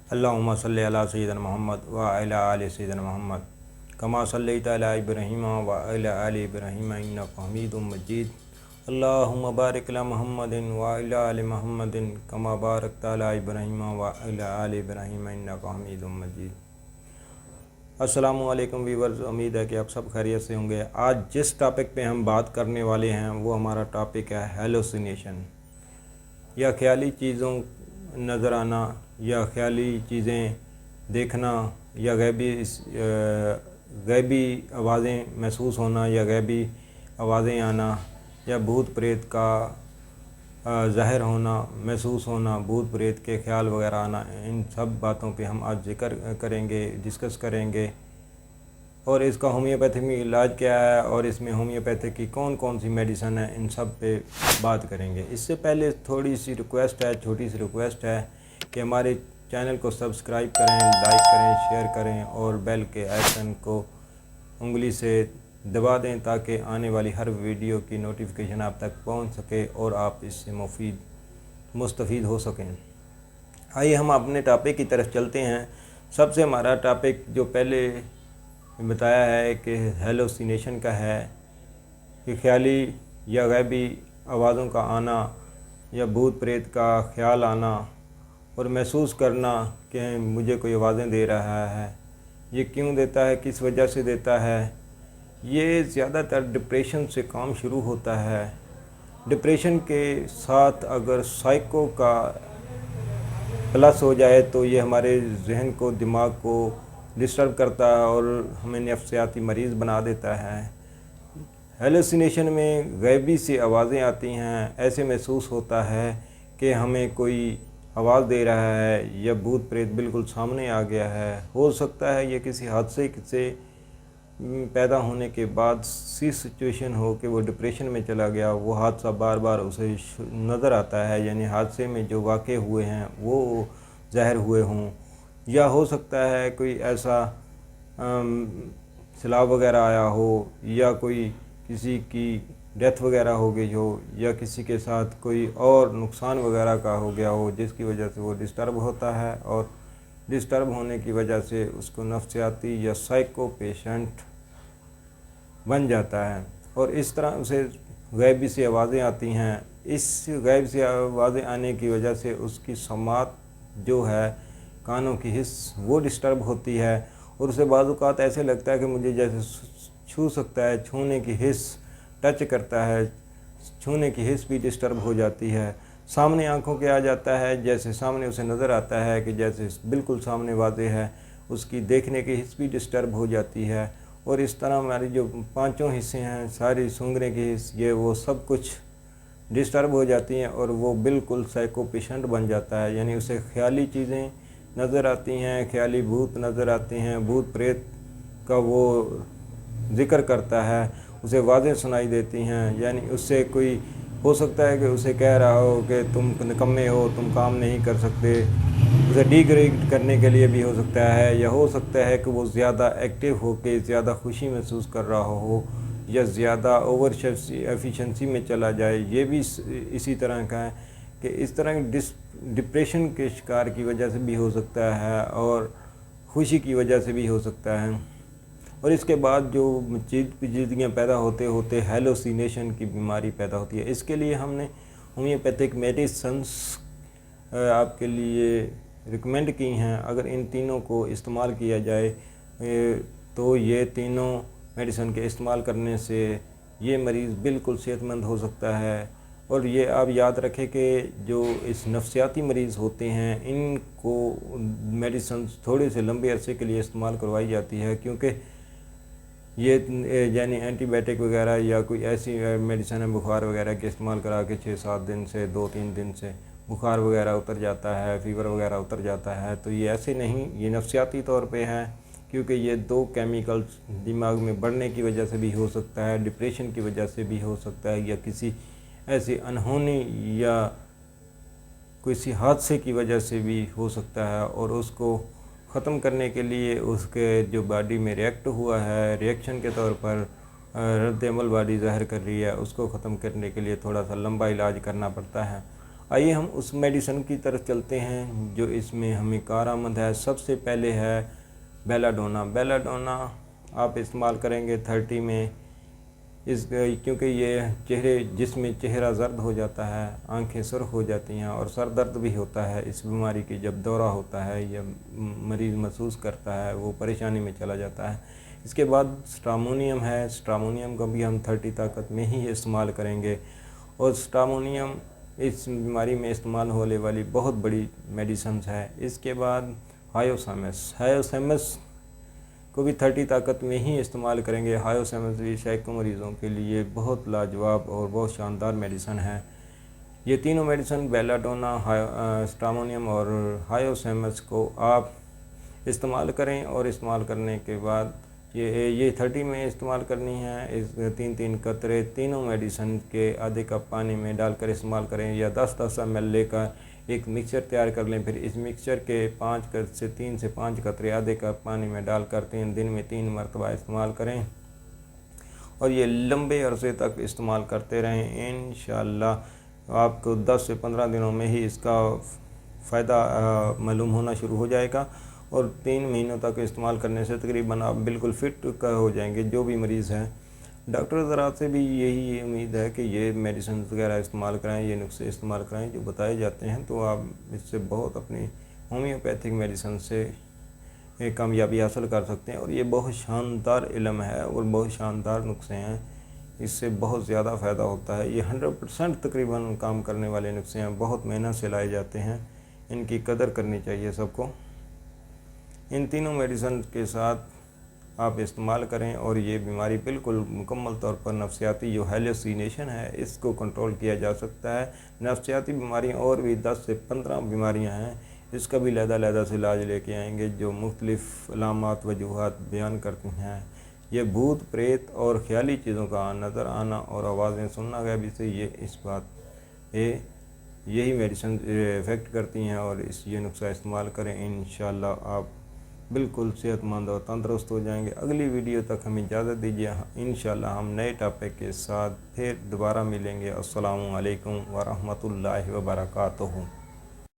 अल्लाहुम्मा सल्लि अला सय्यिदिना मोहम्मद व अला आलि सय्यिदिना मोहम्मद कमा सल्लैता अला इब्राहीम व अला आलि इब्राहीम इन्नका हमीदुम मजीद। अल्लाहुम्मा बारिक अला मुहम्मदिन व अला आलि मुहम्मदिन कमा बारकता अला इब्राहीम व अला आलि इब्राहीम इन्नका हमीदुम मजीद। अस्सलामु अलैकुम व्यूअर्स, उम्मीद है कि आप सब खैरियत से होंगे। आज जिस टॉपिक पे हम बात करने वाले हैं वो हमारा टॉपिक है हेलुसिनेशन, या ख्याली चीज़ों नज़र आना, या ख्याली चीज़ें देखना, या गैबी आवाज़ें महसूस होना, या गैबी आवाज़ें आना, या भूत प्रेत का ज़ाहिर होना, महसूस होना, भूत प्रेत के ख्याल वगैरह आना। इन सब बातों पे हम आज जिक्र करेंगे, डिस्कस करेंगे। और इसका होम्योपैथिक में इलाज क्या है और इसमें होम्योपैथिक की कौन कौन सी मेडिसिन है, इन सब पे बात करेंगे। इससे पहले थोड़ी सी रिक्वेस्ट है, छोटी सी रिक्वेस्ट है कि हमारे चैनल को सब्सक्राइब करें, लाइक करें, शेयर करें और बेल के आइकन को उंगली से दबा दें ताकि आने वाली हर वीडियो की नोटिफिकेशन आप तक पहुंच सके और आप इससे मुस्तफ़ीद हो सकें। आइए हम अपने टॉपिक की तरफ चलते हैं। सबसे हमारा टॉपिक जो पहले बताया है कि हेलुसिनेशन का है कि ख्याली या गैबी आवाज़ों का आना, या भूत प्रेत का ख्याल आना और महसूस करना कि मुझे कोई आवाज़ें दे रहा है। ये क्यों देता है, किस वजह से देता है। ये ज़्यादातर डिप्रेशन से काम शुरू होता है। डिप्रेशन के साथ अगर साइको का प्लस हो जाए तो ये हमारे जहन को, दिमाग को डिस्टर्ब करता है और हमें नफ्सियाती मरीज़ बना देता है। हेलुसिनेशन में गैबी से आवाज़ें आती हैं। ऐसे महसूस होता है कि हमें कोई आवाज़ दे रहा है या भूत प्रेत बिल्कुल सामने आ गया है। हो सकता है ये किसी हादसे से पैदा होने के बाद सी सिचुएशन हो कि वो डिप्रेशन में चला गया, वो हादसा बार बार उसे नज़र आता है, यानी हादसे में जो वाक़े हुए हैं वो ज़ाहिर हुए हों। या हो सकता है कोई ऐसा सैलाब वगैरह आया हो, या कोई किसी की डेथ वगैरह हो गई हो, या किसी के साथ कोई और नुकसान वगैरह का हो गया हो जिसकी वजह से वो डिस्टर्ब होता है, और डिस्टर्ब होने की वजह से उसको नफ्सियाती या साइको पेशेंट बन जाता है। और इस तरह से गैबी से आवाज़ें आती हैं। इस गैब से आवाज़ें आने की वजह से उसकी समात जो है, कानों की हिस्स, वो डिस्टर्ब होती है और उसे बाज़ औक़ात ऐसे लगता है कि मुझे जैसे छू सकता है, छूने की हिस्स, टच करता है, छूने की हिस्स भी डिस्टर्ब हो जाती है। सामने आंखों के आ जाता है, जैसे सामने उसे नज़र आता है कि जैसे बिल्कुल सामने वाज़ेह है, उसकी देखने की हिस्स भी डिस्टर्ब हो जाती है। और इस तरह हमारी जो पांचों हिस्से हैं, सारी सूंघने की हिस्स, ये वो सब कुछ डिस्टर्ब हो जाती हैं और वो बिल्कुल साइको पेशेंट बन जाता है। यानी उसे ख्याली चीज़ें नज़र आती हैं, ख्याली भूत नज़र आते हैं, भूत प्रेत का वो ज़िक्र करता है, उसे आवाज़ें सुनाई देती हैं। यानी उससे कोई हो सकता है कि उसे कह रहा हो कि तुम निकम्मे हो, तुम काम नहीं कर सकते, उसे डिग्रेड करने के लिए भी हो सकता है। या हो सकता है कि वो ज़्यादा एक्टिव हो के ज़्यादा खुशी महसूस कर रहा हो, या ज़्यादा ओवर एफिशिएंसी में चला जाए। ये भी इसी तरह का है कि इस तरह डिप्रेशन के शिकार की वजह से भी हो सकता है और खुशी की वजह से भी हो सकता है। और इसके बाद जो पेचीदगियाँ पैदा होते होते हेलुसिनेशन की बीमारी पैदा होती है। इसके लिए हमने होम्योपैथिक मेडिसिन्स आपके लिए रिकमेंड की हैं। अगर इन तीनों को इस्तेमाल किया जाए तो ये तीनों मेडिसिन के इस्तेमाल करने से ये मरीज़ बिल्कुल सेहतमंद हो सकता है। और ये आप याद रखें कि जो इस नफ्सियाती मरीज़ होते हैं, इनको मेडिसिन थोड़े से लंबे अरसे के लिए इस्तेमाल करवाई जाती है, क्योंकि ये यानी एंटीबायोटिक वगैरह या कोई ऐसी मेडिसिन है बुखार वगैरह के इस्तेमाल करा के 6-7 दिन से 2-3 दिन से बुखार वगैरह उतर जाता है, फ़ीवर वगैरह उतर जाता है। तो ये ऐसे नहीं, ये नफ्सियाती तौर पे है, क्योंकि ये दो केमिकल्स दिमाग में बढ़ने की वजह से भी हो सकता है, डिप्रेशन की वजह से भी हो सकता है, या किसी ऐसी अनहोनी या किसी हादसे की वजह से भी हो सकता है। और उसको ख़त्म करने के लिए उसके जो बॉडी में रिएक्ट हुआ है, रिएक्शन के तौर पर रद्द अमल बॉडी ज़ाहिर कर रही है, उसको ख़त्म करने के लिए थोड़ा सा लंबा इलाज करना पड़ता है। آئیے ہم اس میڈیسن کی طرف چلتے ہیں جو اس میں ہمیں کارآمد ہے۔ سب سے پہلے ہے بیلا ڈونا۔ بیلا ڈونا آپ استعمال کریں گے 30 میں، کیونکہ یہ جس میں چہرہ زرد ہو جاتا ہے، آنکھیں سرخ ہو جاتی ہیں اور سر درد بھی ہوتا ہے اس بیماری کی، جب دورہ ہوتا ہے یا مریض محسوس کرتا ہے وہ پریشانی میں چلا جاتا ہے۔ اس کے بعد سٹرامونیم ہے، سٹرامونیم کو بھی ہم 30 طاقت میں ہی استعمال کریں گے، اور سٹرامونیم اس بیماری میں استعمال ہونے والی بہت بڑی میڈیسنز ہے۔ اس کے بعد ہائیوسیمس کو بھی 30 طاقت میں ہی استعمال کریں گے۔ ہائیوسیمس بھی سینکڑوں مریضوں کے لیے بہت لاجواب اور بہت شاندار میڈیسن ہے۔ یہ تینوں میڈیسن بیلا ڈونا، سٹرامونیم اور ہائیوسیمس کو آپ استعمال کریں، اور استعمال کرنے کے بعد یہ 30 میں استعمال کرنی ہے۔ اس 3 قطرے تینوں میڈیسن کے آدھے کپ پانی میں ڈال کر استعمال کریں، یا 10 ml لے کر ایک مکسچر تیار کر لیں۔ پھر اس مکسچر کے 3 سے 5 قطرے آدھے کپ پانی میں ڈال کر 3 دن میں 3 مرتبہ استعمال کریں، اور یہ لمبے عرصے تک استعمال کرتے رہیں۔ انشاءاللہ آپ کو 10 سے 15 دنوں میں ہی اس کا فائدہ معلوم ہونا شروع ہو جائے گا، اور 3 مہینوں تک استعمال کرنے سے تقریباً آپ بالکل فٹ ہو جائیں گے جو بھی مریض ہیں۔ ڈاکٹر حضرات سے بھی یہی امید ہے کہ یہ میڈیسن وغیرہ استعمال کرائیں، یہ نسخے استعمال کرائیں جو بتائے جاتے ہیں، تو آپ اس سے بہت اپنی ہومیوپیتھک میڈیسن سے کامیابی حاصل کر سکتے ہیں، اور یہ بہت شاندار علم ہے اور بہت شاندار نسخے ہیں، اس سے بہت زیادہ فائدہ ہوتا ہے۔ یہ 100% تقریباً کام کرنے والے نسخے ہیں، بہت محنت سے لائے جاتے ہیں، ان کی قدر کرنی چاہیے سب کو۔ ان تینوں میڈیسن کے ساتھ آپ استعمال کریں، اور یہ بیماری بالکل مکمل طور پر نفسیاتی جو ہیلوسینیشن ہے اس کو کنٹرول کیا جا سکتا ہے۔ نفسیاتی بیماریاں اور بھی 10 سے 15 بیماریاں ہیں، اس کا بھی علیحدہ سے علاج لے کے آئیں گے جو مختلف علامات وجوہات بیان کرتی ہیں۔ یہ بھوت پریت اور خیالی چیزوں کا نظر آنا اور آوازیں سننا غیبی سے، یہی میڈیسن افیکٹ کرتی ہیں، اور یہ نسخہ استعمال کریں، انشاءاللہ آپ بالکل صحت مند اور تندرست ہو جائیں گے۔ اگلی ویڈیو تک ہمیں اجازت دیجیے، انشاءاللہ ہم نئے ٹاپک کے ساتھ پھر دوبارہ ملیں گے۔ السلام علیکم ورحمۃ اللہ وبرکاتہ۔